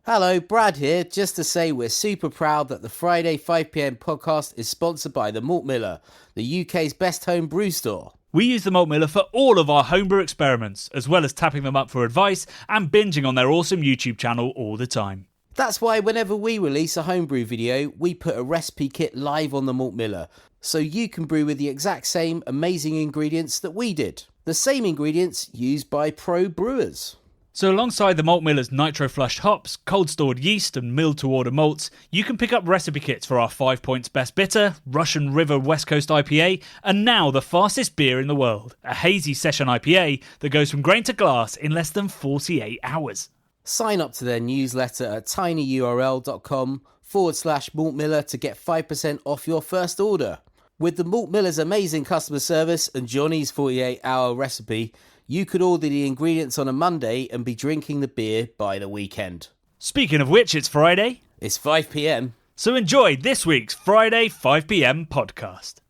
Hello, Brad here, just to say we're super proud that the Friday 5pm podcast is sponsored by the Malt Miller, the UK's best home brew store. We use the Malt Miller for all of our homebrew experiments, as well as tapping them up for advice and binging on their awesome YouTube channel all the time. That's why whenever we release a homebrew video, we put a recipe kit live on the Malt Miller, so you can brew with the exact same amazing ingredients that we did. The same ingredients used by pro brewers. So alongside the Malt Miller's nitro-flushed hops, cold-stored yeast and milled-to-order malts, you can pick up recipe kits for our 5 Points Best Bitter, Russian River West Coast IPA, and now the fastest beer in the world, a hazy session IPA that goes from grain to glass in less than 48 hours. Sign up to their newsletter at tinyurl.com/Malt Miller to get 5% off your first order. With the Malt Miller's amazing customer service and Johnny's 48-hour recipe, you could order the ingredients on a Monday and be drinking the beer by the weekend. Speaking of which, it's Friday. It's 5pm. So enjoy this week's Friday 5pm podcast.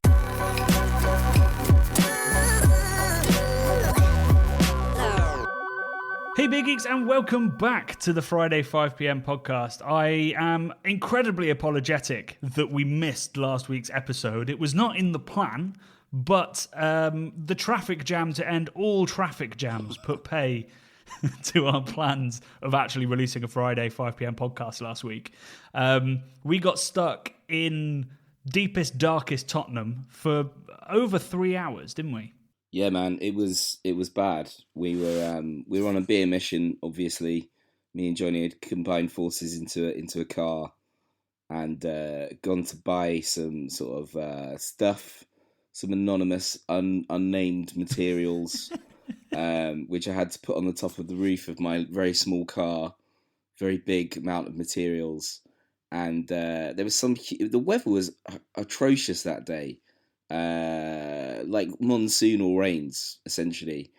Hey Big Geeks, and welcome back to the Friday 5pm podcast. I am incredibly apologetic that we missed last week's episode. It was not in the plan, but the traffic jam to end all traffic jams put pay to our plans of actually releasing a Friday 5pm podcast last week. We got stuck in deepest, darkest Tottenham for over 3 hours, didn't we? Yeah, man, it was bad. We were on a beer mission. Obviously, me and Johnny had combined forces into a car and gone to buy some sort of stuff, some anonymous, unnamed materials, which I had to put on the top of the roof of my very small car. Very big amount of materials, and there was the weather was atrocious that day. Like monsoonal rains essentially,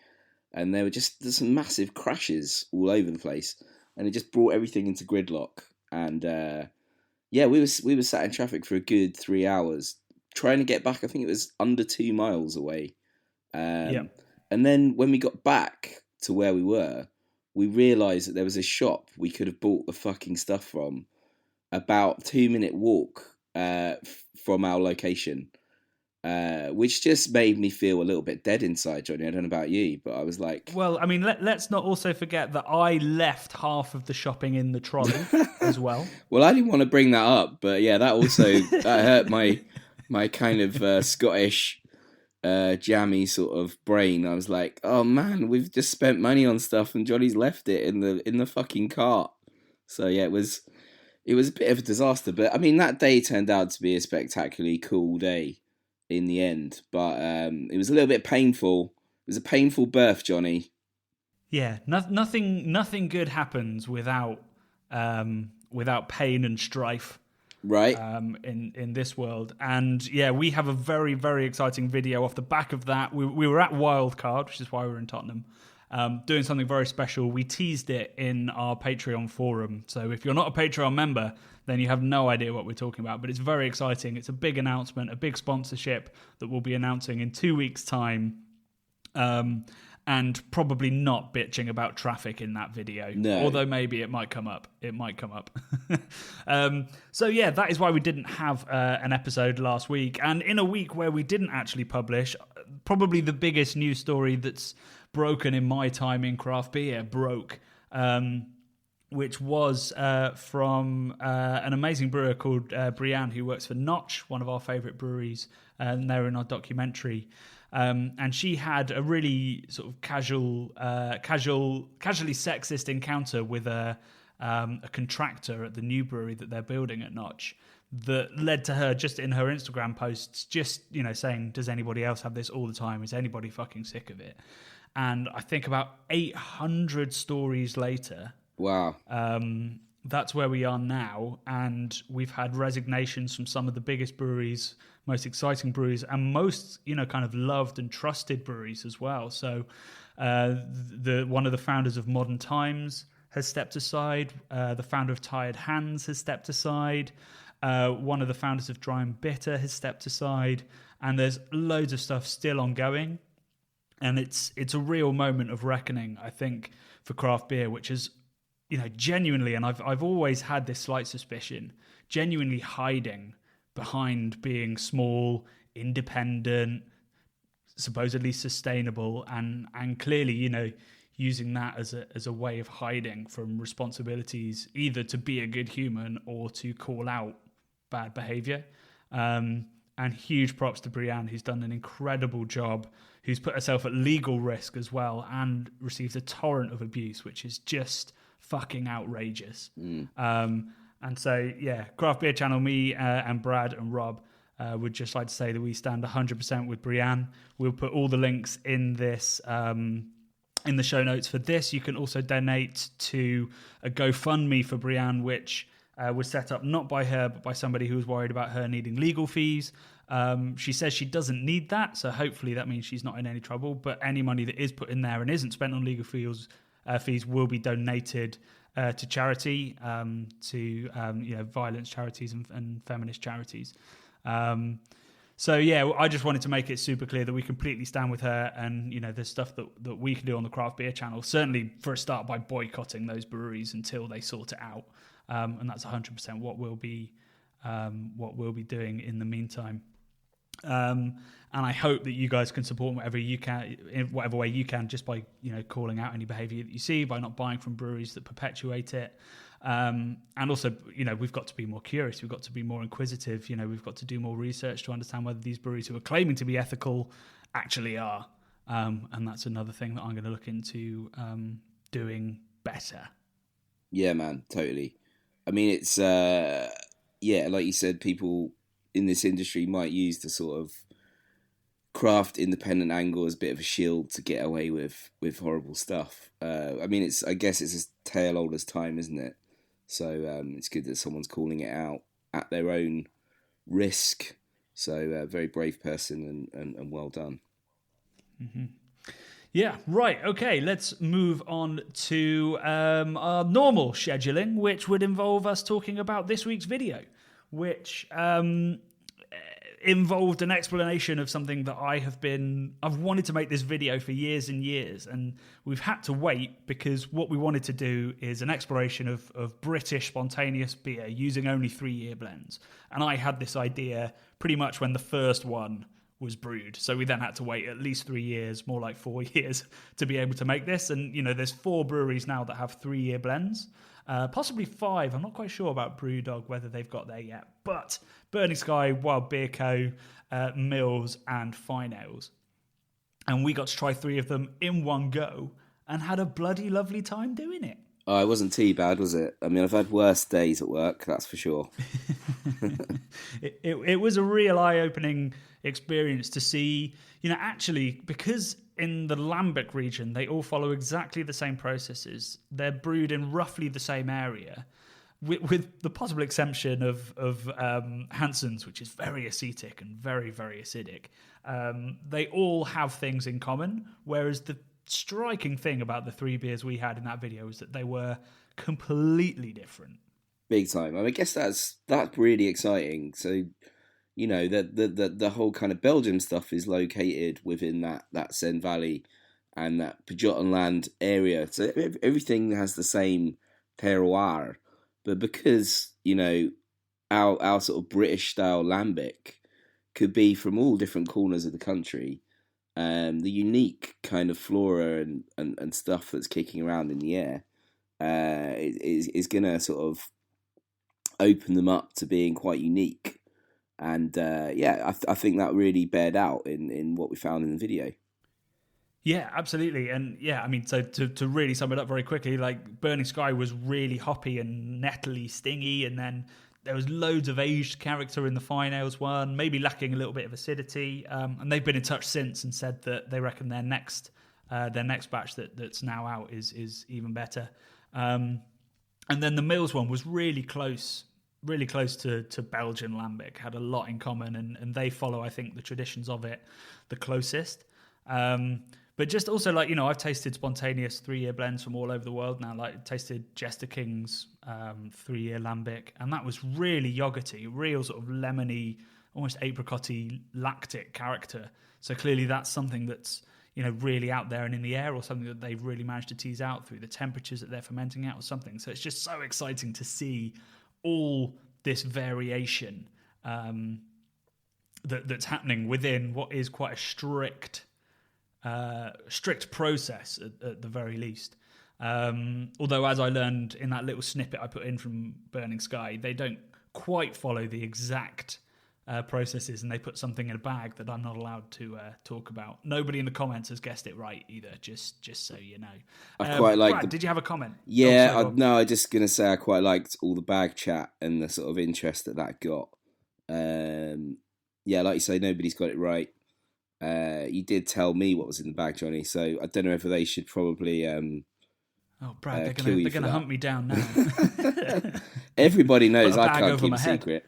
and there's some massive crashes all over the place, and it just brought everything into gridlock. And we were sat in traffic for a good 3 hours trying to get back. I think it was under 2 miles away. And then when we got back to where we were, we realised that there was a shop we could have bought the fucking stuff from about 2-minute walk from our location. Which just made me feel a little bit dead inside, Johnny. I don't know about you, but I was like... Well, I mean, let's not also forget that I left half of the shopping in the trolley as well. Well, I didn't want to bring that up, but yeah, that also that hurt my kind of Scottish jammy sort of brain. I was like, oh man, we've just spent money on stuff and Johnny's left it in the fucking cart. So yeah, it was a bit of a disaster. But I mean, that day turned out to be a spectacularly cool day in the end, but it was a little bit painful. It was a painful birth, Johnny. Yeah, nothing good happens without pain and strife, right? In this world, and yeah, we have a very, very exciting video off the back of that. We were at Wildcard, which is why we're in Tottenham, doing something very special. We teased it in our Patreon forum, so if you're not a Patreon member, then you have no idea what we're talking about. But it's very exciting. It's a big announcement, a big sponsorship that we'll be announcing in 2 weeks' time. And probably not bitching about traffic in that video. No. Although maybe it might come up. So yeah, that is why we didn't have an episode last week. And in a week where we didn't actually publish, probably the biggest news story that's broken in my time in craft beer broke. Which was from an amazing brewer called Brienne, who works for Notch, one of our favourite breweries, and they're in our documentary. And she had a really sort of casually sexist encounter with a contractor at the new brewery that they're building at Notch, that led to her just in her Instagram posts, just saying, "Does anybody else have this all the time? Is anybody fucking sick of it?" And I think about 800 stories later. Wow. That's where we are now, and we've had resignations from some of the biggest breweries, most exciting breweries, and most, kind of loved and trusted breweries as well. So one of the founders of Modern Times has stepped aside. The founder of Tired Hands has stepped aside. One of the founders of Dry and Bitter has stepped aside. And there's loads of stuff still ongoing. And it's a real moment of reckoning, I think, for craft beer, which has genuinely, and I've always had this slight suspicion, genuinely hiding behind being small, independent, supposedly sustainable, and clearly, using that as a way of hiding from responsibilities, either to be a good human or to call out bad behavior. And huge props to Brienne, who's done an incredible job, who's put herself at legal risk as well and receives a torrent of abuse, which is just fucking outrageous. And so, yeah, Craft Beer Channel, me and Brad and Rob would just like to say that we stand 100% with Brienne. We'll put all the links in this in the show notes for this. You can also donate to a GoFundMe for Brienne, which was set up not by her, but by somebody who was worried about her needing legal fees. She says she doesn't need that, so hopefully that means she's not in any trouble. But any money that is put in there and isn't spent on legal fees will be donated to charity, to violence charities and feminist charities. So yeah, I just wanted to make it super clear that we completely stand with her, and there's stuff that we can do on the Craft Beer Channel. Certainly, for a start, by boycotting those breweries until they sort it out, and that's 100% what we'll be doing in the meantime. And I hope that you guys can support whatever you can, in whatever way you can, just by calling out any behaviour that you see, by not buying from breweries that perpetuate it. And also, we've got to be more curious. We've got to be more inquisitive. We've got to do more research to understand whether these breweries who are claiming to be ethical actually are. And that's another thing that I'm going to look into doing better. Yeah, man, totally. I mean, it's like you said, people in this industry might use the sort of craft independent angle as a bit of a shield to get away with horrible stuff. I mean, I guess it's a tale old as time, isn't it? So it's good that someone's calling it out at their own risk. So very brave person and well done. Mm-hmm. Yeah, right. Okay, let's move on to our normal scheduling, which would involve us talking about this week's video, which involved an explanation of something that I've wanted to make this video for years and years, and we've had to wait because what we wanted to do is an exploration of British spontaneous beer using only 3-year blends. And I had this idea pretty much when the first one was brewed. So we then had to wait at least 3 years, more like 4 years, to be able to make this. And, there's 4 breweries now that have 3-year blends. Possibly 5. I'm not quite sure about Brewdog, whether they've got there yet. But Burning Sky, Wild Beer Co., Mills, and Fine Ales. And we got to try 3 of them in one go and had a bloody lovely time doing it. Oh, it wasn't too bad, was it? I mean, I've had worse days at work, that's for sure. It was a real eye-opening experience to see, actually, because in the Lambic region, they all follow exactly the same processes. They're brewed in roughly the same area, with the possible exception of Hansen's, which is very acetic and very, very acidic. They all have things in common, whereas the striking thing about the 3 beers we had in that video is that they were completely different. Big time. I mean, I guess that's really exciting. So, the whole kind of Belgium stuff is located within that Seine Valley and that Pajottenland area. So everything has the same terroir. But because, our sort of British style lambic could be from all different corners of the country, the unique kind of flora and stuff that's kicking around in the air is going to sort of open them up to being quite unique. And I think that really bared out in what we found in the video. Yeah, absolutely. And yeah, I mean, so to really sum it up very quickly, like Burning Sky was really hoppy and nettly stingy, and then there was loads of aged character in the Fine Ales one, maybe lacking a little bit of acidity. And they've been in touch since and said that they reckon their next batch that's now out is even better. And then the Mills one was really close to Belgian Lambic, had a lot in common, and they follow, I think, the traditions of it the closest. But just also, I've tasted spontaneous 3-year blends from all over the world now. Like, tasted Jester King's 3-year Lambic, and that was really yogurty, real sort of lemony, almost apricot-y, lactic character. So clearly that's something that's, really out there and in the air, or something that they've really managed to tease out through the temperatures that they're fermenting at or something. So it's just so exciting to see all this variation that's happening within what is quite a strict process at the very least. Although, as I learned in that little snippet I put in from Burning Sky, they don't quite follow the exact processes, and they put something in a bag that I'm not allowed to talk about. Nobody in the comments has guessed it right either, just so you know. I quite like. Brad, did you have a comment? Yeah, I'm just going to say I quite liked all the bag chat and the sort of interest that got. Yeah, like you say, nobody's got it right. You did tell me what was in the bag, Johnny, so I don't know whether they should probably... oh, Brad, they're going to hunt me down now. Everybody knows I can't keep a secret.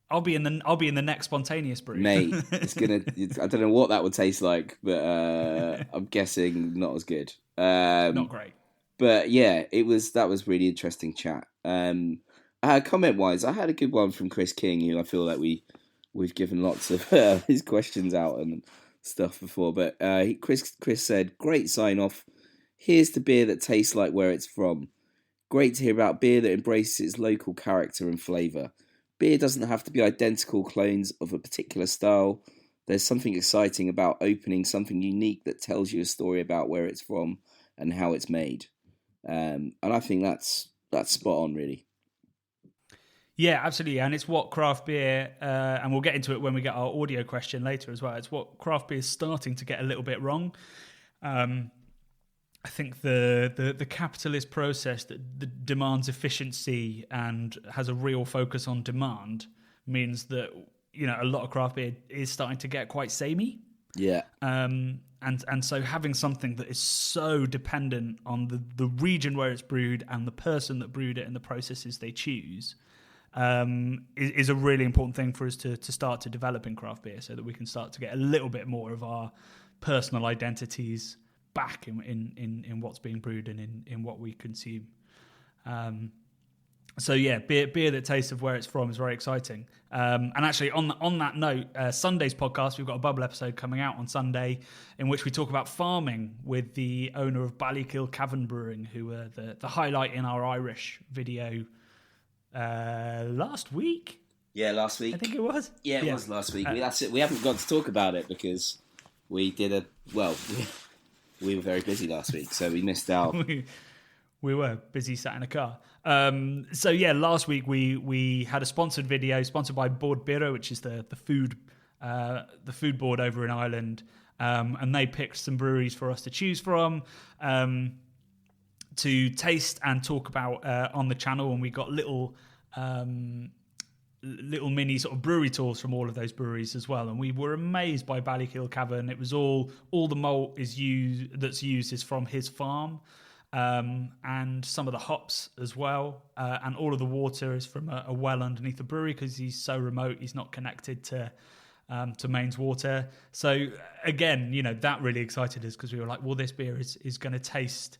I'll be in the next spontaneous brew, mate. It's gonna. I don't know what that would taste like, but I'm guessing not as good. Not great. But yeah, that was really interesting chat. Comment wise, I had a good one from Chris King, who I feel like we've given lots of his questions out and stuff before. But Chris said, "Great sign off. Here's the beer that tastes like where it's from. Great to hear about beer that embraces its local character and flavour. Beer doesn't have to be identical clones of a particular style. There's something exciting about opening something unique that tells you a story about where it's from and how it's made." And I think that's spot on, really. Yeah, absolutely. And it's what craft beer, and we'll get into it when we get our audio question later as well, it's what craft beer is starting to get a little bit wrong. I think the capitalist process that demands efficiency and has a real focus on demand means that a lot of craft beer is starting to get quite samey. Yeah. And so having something that is so dependent on the region where it's brewed and the person that brewed it and the processes they choose is a really important thing for us to start to develop in craft beer, so that we can start to get a little bit more of our personal identities back in what's being brewed and in what we consume. So yeah, beer that tastes of where it's from is very exciting. And actually, on that note, Sunday's podcast, we've got a bubble episode coming out on Sunday in which we talk about farming with the owner of Ballykill Cavern Brewing, who were the highlight in our Irish video last week. Yeah, last week. I think it was. Yeah, it was last week. That's it. We haven't got to talk about it because we did we were very busy last week, so we missed out. We were busy sat in a car. So yeah, last week we had a sponsored video sponsored by Board Biro, which is the food board over in Ireland, and they picked some breweries for us to choose from to taste and talk about on the channel, and we got little mini sort of brewery tours from all of those breweries as well, and we were amazed by Ballykill Cavern. It was all the malt that's used is from his farm, and some of the hops as well, and all of the water is from a well underneath the brewery because he's so remote, he's not connected to mains water. So again, that really excited us because we were like, well, this beer is going to taste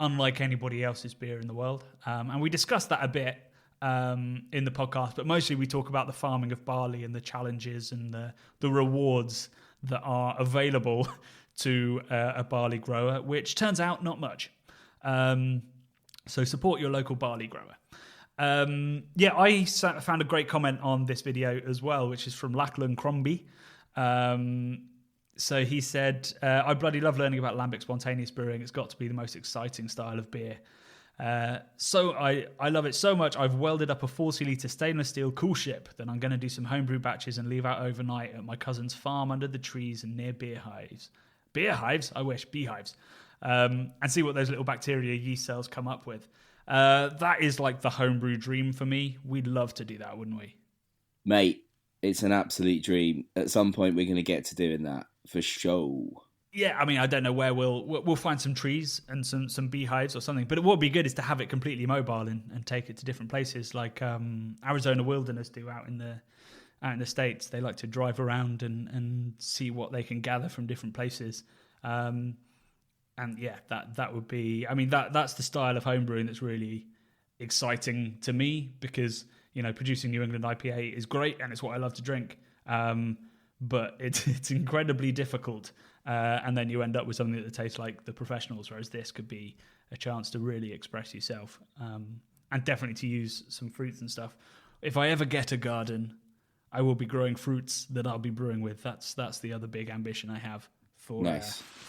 unlike anybody else's beer in the world, and we discussed that a bit in the podcast, but mostly we talk about the farming of barley and the challenges and the rewards that are available to a barley grower, which turns out not much. So support your local barley grower. I found a great comment on this video as well, which is from Lachlan Crombie. So he said, I bloody love learning about lambic spontaneous brewing. It's got to be the most exciting style of beer. So I love it so much, I've welded up a 40-litre stainless steel cool ship that I'm going to do some homebrew batches and leave out overnight at my cousin's farm under the trees and near beer hives. Beer hives? I wish, beehives. And see what those little bacteria yeast cells come up with. That is like the homebrew dream for me. We'd love to do that, wouldn't we? Mate, it's an absolute dream. At some point we're going to get to doing that, for sure. Yeah, I mean, I don't know where we'll find some trees and some beehives or something. But what would be good is to have it completely mobile and take it to different places, like Arizona Wilderness do out in the States. They like to drive around and see what they can gather from different places. And yeah, that would be. I mean, that's the style of homebrewing that's really exciting to me because producing New England IPA is great and it's what I love to drink. But it's incredibly difficult and then you end up with something that tastes like the professionals, whereas this could be a chance to really express yourself, and definitely to use some fruits and stuff. If I ever get a garden, I will be growing fruits that I'll be brewing with. That's the other big ambition I have for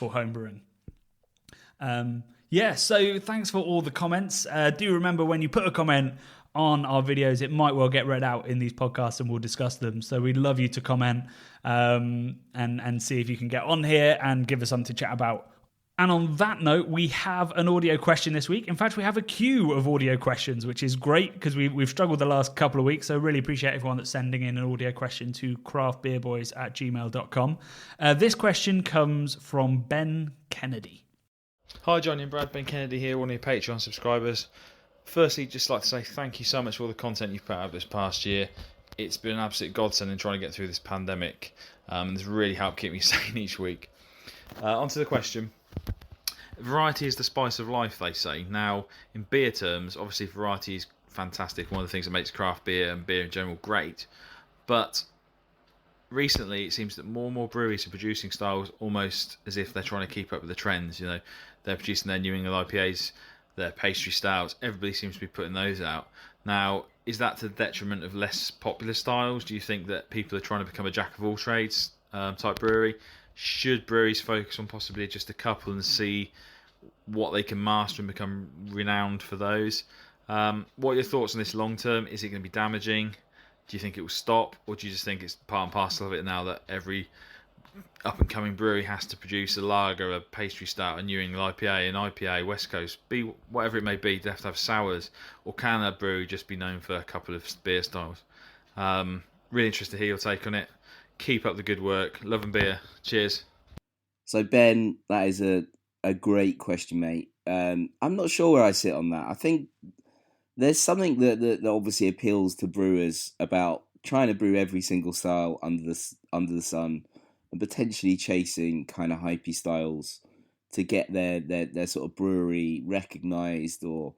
home brewing. So thanks for all the comments. Do remember, when you put a comment on our videos, it might well get read out in these podcasts and we'll discuss them. So we'd love you to comment and see if you can get on here and give us something to chat about. And on that note, we have an audio question this week. In fact, we have a queue of audio questions, which is great because we've struggled the last couple of weeks. So really appreciate everyone that's sending in an audio question to craftbeerboys@gmail.com. This question comes from Ben Kennedy. Hi Johnny and Brad, Ben Kennedy here, one of your Patreon subscribers. Firstly, just like to say thank you so much for all the content you've put out this past year. It's been an absolute godsend in trying to get through this pandemic, and it's really helped keep me sane each week. On to the question. Variety is the spice of life, they say. Now, in beer terms, obviously variety is fantastic, one of the things that makes craft beer and beer in general great, but recently it seems that more and more breweries are producing styles almost as if they're trying to keep up with the trends. You know, they're producing their New England IPAs, their pastry stouts, everybody seems to be putting those out. Now, is that to the detriment of less popular styles? Do you think that people are trying to become a jack of all trades type brewery? Should breweries focus on possibly just a couple and see what they can master and become renowned for those? What are your thoughts on this long term? Is it going to be damaging? Do you think it will stop, or do you just think it's part and parcel of it now that every up-and-coming brewery has to produce a lager, a pastry stout, a New England IPA, an IPA, West Coast, be whatever it may be, they have to have sours, or can a brewery just be known for a couple of beer styles? Really interested to hear your take on it. Keep up the good work. Love and beer. Cheers. So Ben, that is a great question, mate. I'm not sure where I sit on that. I think there's something that obviously appeals to brewers about trying to brew every single style under the sun, and potentially chasing kind of hypey styles to get their sort of brewery recognised, or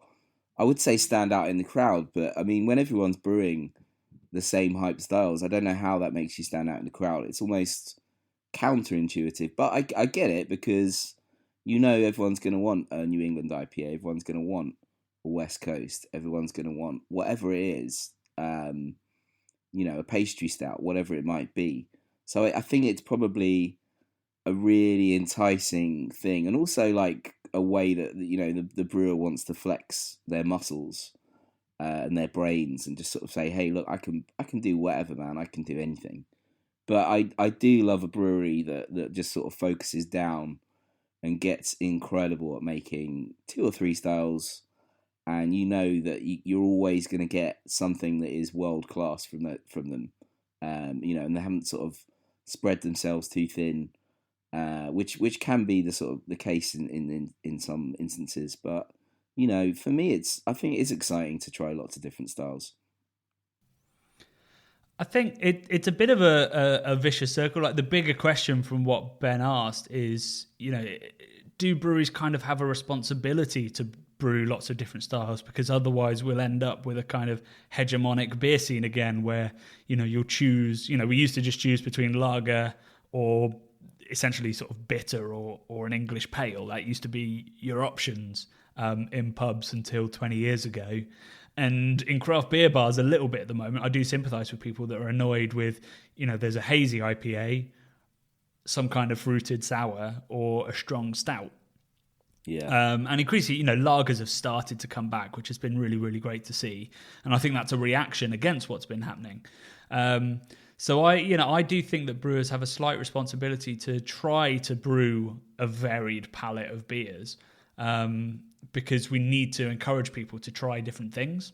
I would say stand out in the crowd. But I mean, when everyone's brewing the same hype styles, I don't know how that makes you stand out in the crowd. It's almost counterintuitive, but I get it, because you know everyone's going to want a New England IPA, everyone's going to want a West Coast, everyone's going to want whatever it is, a pastry stout, whatever it might be. So I think it's probably a really enticing thing, and also like a way that the brewer wants to flex their muscles and their brains, and just sort of say, hey, look, I can do whatever, man. I can do anything. But I do love a brewery that just sort of focuses down and gets incredible at making 2 or 3 styles, and you know that you're always going to get something that is world class from them. And they haven't sort of spread themselves too thin, which can be the case in some instances. But for me, I think it's exciting to try lots of different styles. I think it's a bit of a vicious circle. Like, the bigger question from what Ben asked is, do breweries kind of have a responsibility to brew lots of different styles? Because otherwise we'll end up with a kind of hegemonic beer scene again, where you'll choose. We used to just choose between lager or essentially sort of bitter or an English pale. That used to be your options in pubs until 20 years ago. And in craft beer bars, a little bit at the moment, I do sympathise with people that are annoyed with, there's a hazy IPA, some kind of fruited sour, or a strong stout. Yeah. And increasingly, lagers have started to come back, which has been really, really great to see. And I think that's a reaction against what's been happening. So I do think that brewers have a slight responsibility to try to brew a varied palette of beers, because we need to encourage people to try different things,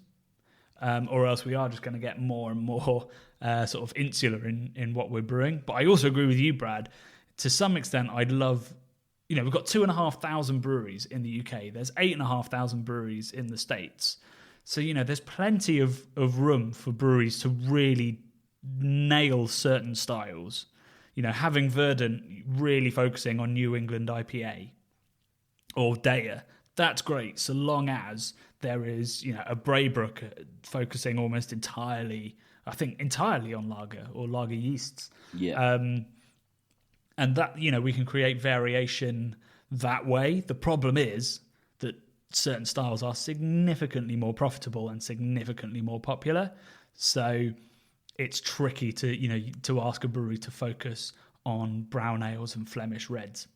or else we are just going to get more and more sort of insular in what we're brewing. But I also agree with you, Brad. To some extent, I'd love, we've got 2,500 breweries in the UK. There's 8,500 breweries in the States. So, there's plenty of room for breweries to really nail certain styles. Having Verdant really focusing on New England IPA or Daya, that's great, so long as there is, a Braybrook focusing almost entirely on lager or lager yeasts. Yeah. And that, we can create variation that way. The problem is that certain styles are significantly more profitable and significantly more popular. So it's tricky to ask a brewery to focus on brown ales and Flemish reds.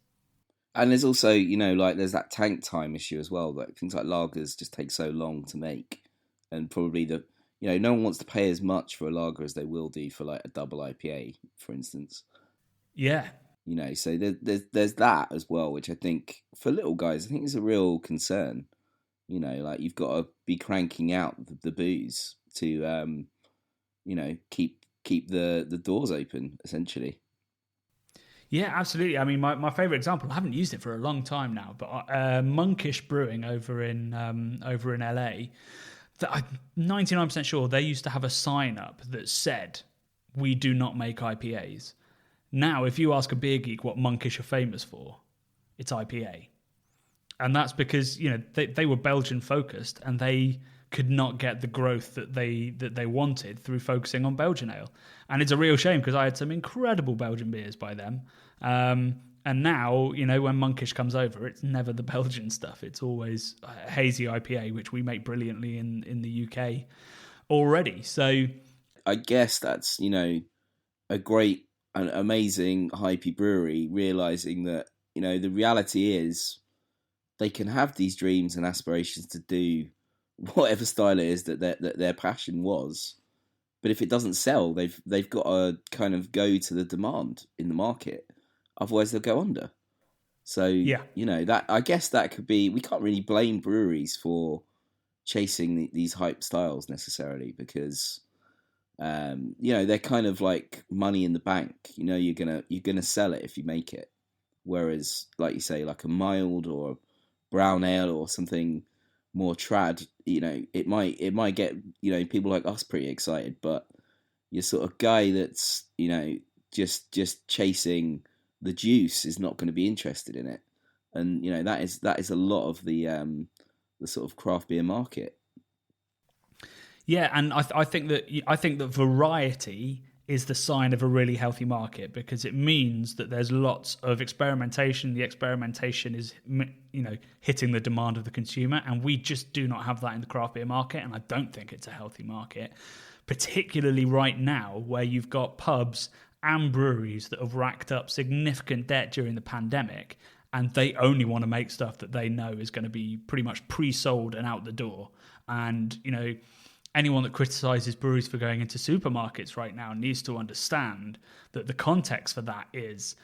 And there's also, there's that tank time issue as well. Like things like lagers just take so long to make, and probably no one wants to pay as much for a lager as they will do for like a double IPA, for instance. Yeah. So there's that as well, which I think for little guys, I think is a real concern. Like you've got to be cranking out the booze to, keep the doors open, essentially. Yeah, absolutely. I mean, my favourite example, I haven't used it for a long time now, but Monkish Brewing over in LA, that I'm 99% sure they used to have a sign up that said, "We do not make IPAs." Now, if you ask a beer geek what Monkish are famous for, it's IPA. And that's because, they were Belgian focused and they could not get the growth that they wanted through focusing on Belgian ale. And it's a real shame because I had some incredible Belgian beers by them. And now, when Monkish comes over, it's never the Belgian stuff. It's always a hazy IPA, which we make brilliantly in the UK already. So I guess that's, a great and amazing hypey brewery realizing that, the reality is they can have these dreams and aspirations to do whatever style it is that their passion was. But if it doesn't sell, they've got to kind of go to the demand in the market. Otherwise, they'll go under. So, yeah. That I guess that could be... We can't really blame breweries for chasing these hype styles necessarily because, they're kind of like money in the bank. You're gonna sell it if you make it. Whereas, like you say, like a mild or brown ale or something more trad, it might get people like us pretty excited, but you're sort of guy that's just chasing the juice is not going to be interested in it, and that is a lot of the sort of craft beer market. Yeah, and I think that variety is the sign of a really healthy market because it means that there's lots of experimentation. The experimentation is, hitting the demand of the consumer, and we just do not have that in the craft beer market, and I don't think it's a healthy market, particularly right now where you've got pubs and breweries that have racked up significant debt during the pandemic, and they only want to make stuff that they know is going to be pretty much pre-sold and out the door. And, anyone that criticises breweries for going into supermarkets right now needs to understand that the context for that is,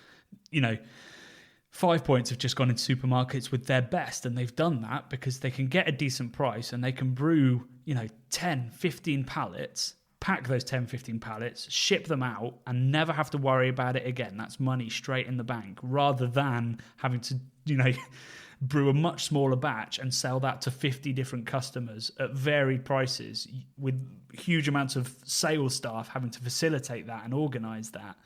5 Points have just gone into supermarkets with their best, and they've done that because they can get a decent price and they can brew, 10, 15 pallets, pack those 10, 15 pallets, ship them out and never have to worry about it again. That's money straight in the bank rather than having to, brew a much smaller batch and sell that to 50 different customers at varied prices with huge amounts of sales staff having to facilitate that and organize that.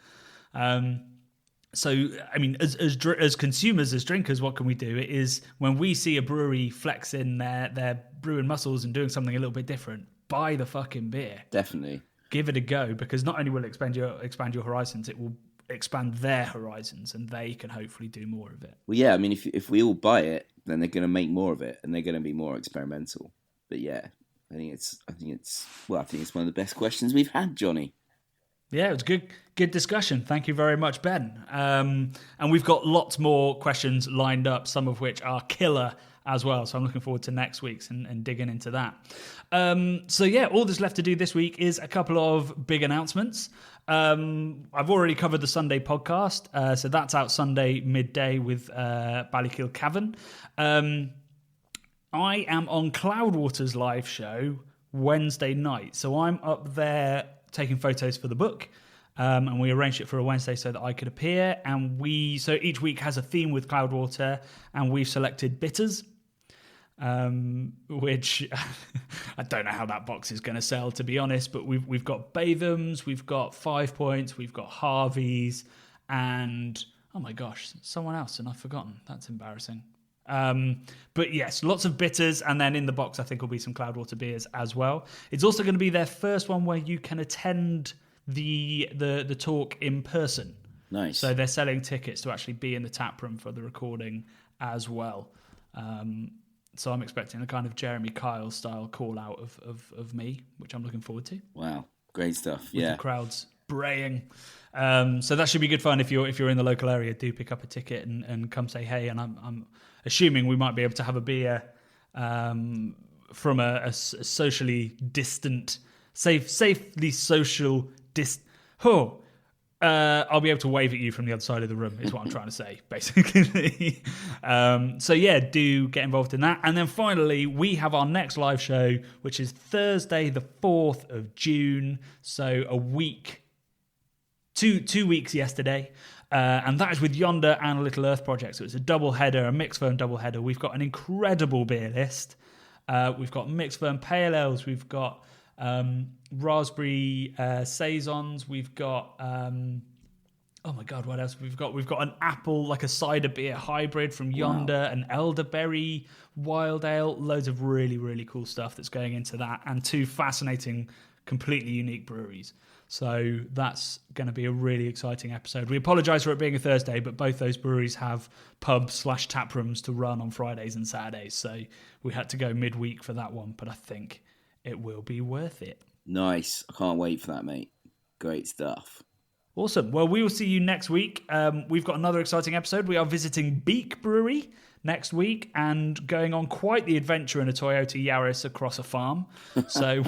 So, I mean, as consumers, as drinkers, what can we do? It is when we see a brewery flexing their brewing muscles and doing something a little bit different, buy the fucking beer. Definitely. Give it a go, because not only will it expand your horizons, it will expand their horizons and they can hopefully do more of it. Well, yeah, I mean, if we all buy it, then they're going to make more of it and they're going to be more experimental. But yeah, I think it's one of the best questions we've had, Johnny. Yeah, it was good discussion. Thank you very much, Ben. And we've got lots more questions lined up, some of which are killer as well. So I'm looking forward to next week's and digging into that. So yeah, all that's left to do this week is a couple of big announcements. I've already covered the Sunday podcast. So that's out Sunday midday with Ballykill Cavern. I am on Cloudwater's live show Wednesday night. So I'm up there taking photos for the book. And we arranged it for a Wednesday so that I could appear. And so each week has a theme with Cloudwater, and we've selected bitters, which I don't know how that box is going to sell, to be honest. But we've got Bathams, we've got 5 Points, we've got Harvey's, and oh my gosh, someone else, and I've forgotten. That's embarrassing. But yes, lots of bitters, and then in the box I think will be some Cloudwater beers as well. It's also going to be their first one where you can attend the talk in person. Nice. So they're selling tickets to actually be in the tap room for the recording as well. So I'm expecting a kind of Jeremy Kyle style call out of me, which I'm looking forward to. Wow, great stuff. With the crowds braying. So that should be good fun. If you're in the local area, do pick up a ticket and come say hey. And I'm assuming we might be able to have a beer from a socially distant, safely social I'll be able to wave at you from the other side of the room, is what I'm trying to say, basically. So yeah, do get involved in that. And then finally, we have our next live show, which is Thursday, the 4th of June. So a week, two weeks yesterday. And that is with Yonder and Little Earth Project. So it's a double header, a mixed firm double header. We've got an incredible beer list. We've got mixed firm pale ales. We've got raspberry saisons. We've got oh my god, what else we've got an apple, like a cider beer hybrid from Yonder, an elderberry wild ale, loads of really, really cool stuff that's going into that, and 2 fascinating, completely unique breweries. So that's going to be a really exciting episode. We apologise for it being a Thursday, but both those breweries have pub/tap rooms to run on Fridays and Saturdays, so we had to go midweek for that one, but I think it will be worth it. Nice. I can't wait for that, mate. Great stuff. Awesome. Well, we will see you next week. We've got another exciting episode. We are visiting Beak Brewery next week and going on quite the adventure in a Toyota Yaris across a farm. So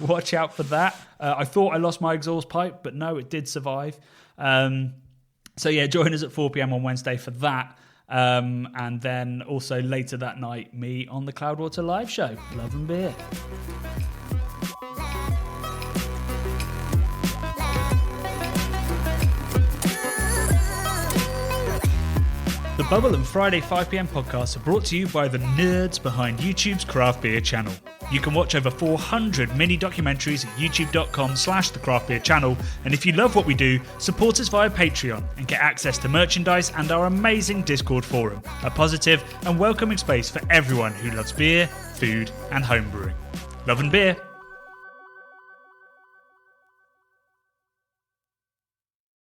watch out for that. I thought I lost my exhaust pipe, but no, it did survive. So yeah, join us at 4 p.m. on Wednesday for that. And then also later that night, me on the Cloudwater live show. Love and beer. The Bubble and Friday 5pm podcasts are brought to you by the nerds behind YouTube's craft beer channel. You can watch over 400 mini documentaries at youtube.com/the craft beer channel. And if you love what we do, support us via Patreon and get access to merchandise and our amazing Discord forum, a positive and welcoming space for everyone who loves beer, food and homebrewing. Love and beer.